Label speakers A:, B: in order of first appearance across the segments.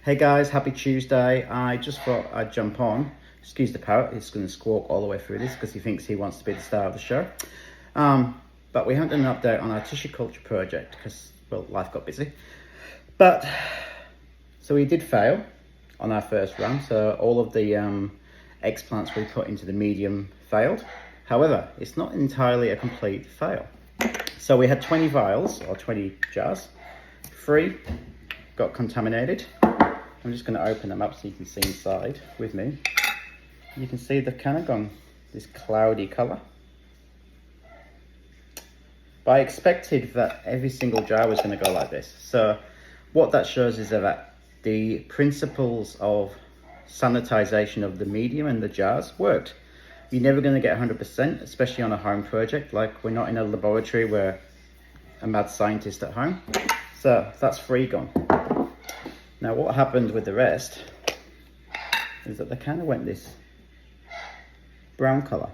A: Hey guys, happy Tuesday. I just thought I'd jump on. Excuse the parrot, he's going to squawk all the way through this because he thinks he wants to be the star of the show. But we haven't done an update on our tissue culture project because, well, life got busy. So we did fail on our first run. So all of the explants we put into the medium failed. However, it's not entirely a complete fail. So we had 20 vials or 20 jars. 3 got contaminated. I'm just going to open them up so you can see inside with me. You can see they've kind of gone this cloudy colour. But I expected that every single jar was going to go like this. So what that shows is that the principles of sanitization of the medium and the jars worked. You're never going to get 100%, especially on a home project. Like, we're not in a laboratory where a mad scientist at home. So that's 3 gone. Now what happened with the rest is that they kind of went this brown colour.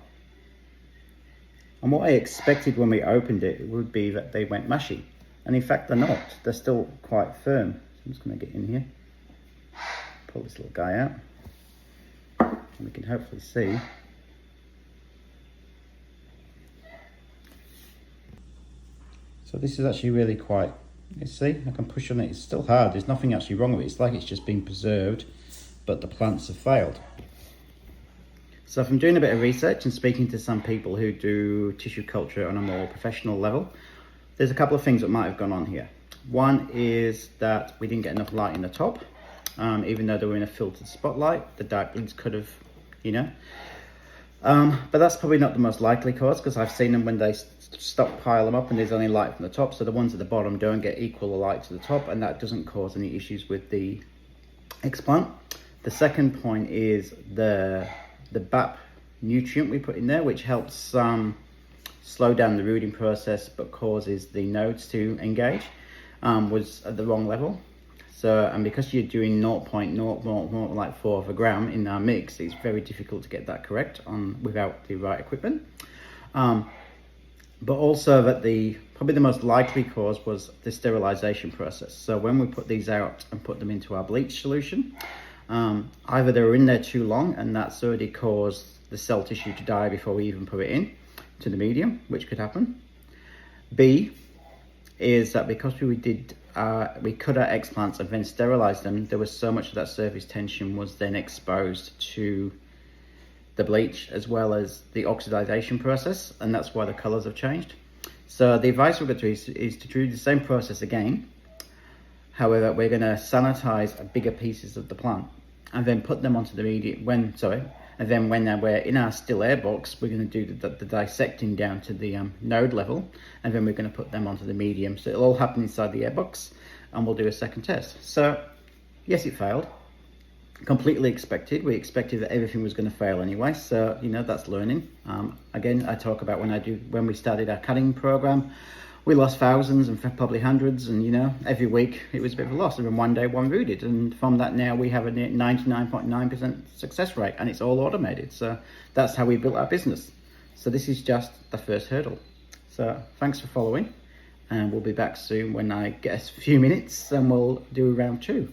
A: And what I expected when we opened it would be that they went mushy. And in fact they're not. They're still quite firm. So I'm just going to get in here. Pull this little guy out. And we can hopefully see. So this is actually really quite, you see, I can push on it, it's still hard, there's nothing actually wrong with it, it's like it's just been preserved, but the plants have failed. So from doing a bit of research and speaking to some people who do tissue culture on a more professional level, there's a couple of things that might have gone on here. One is that we didn't get enough light in the top, even though they were in a filtered spotlight, the Dahlias could have, you know. But that's probably not the most likely cause, because I've seen them when they stockpile them up and there's only light from the top, so the ones at the bottom don't get equal light to the top, and that doesn't cause any issues with the explant. The second point is the BAP nutrient we put in there, which helps slow down the rooting process but causes the nodes to engage, was at the wrong level. So, and because you're doing 0.004 like 4 of a gram in our mix, it's very difficult to get that correct without the right equipment. But also that probably the most likely cause was the sterilization process. So when we put these out and put them into our bleach solution, either they were in there too long and that's already caused the cell tissue to die before we even put it in to the medium, which could happen. B is that because we cut our explants and then sterilized them, there was so much of that surface tension was then exposed to the bleach as well as the oxidization process, and that's why the colors have changed. So the advice we're going to is to do the same process again. However, we're going to sanitize bigger pieces of the plant and then put them onto the medium and then when we're in our still air box, we're going to do the dissecting down to the node level, and then we're going to put them onto the medium. So it'll all happen inside the air box, and we'll do a second test. So yes, it failed. Completely expected. We expected that everything was going to fail anyway, so you know, that's learning. Again, I talk about when we started our cutting program, we lost thousands and probably hundreds, and you know, every week it was a bit of a loss, and then one day one rooted, and from that now we have a 99.9% success rate, and it's all automated. So that's how we built our business. So this is just the first hurdle. So thanks for following, and we'll be back soon when I get a few minutes and we'll do round 2.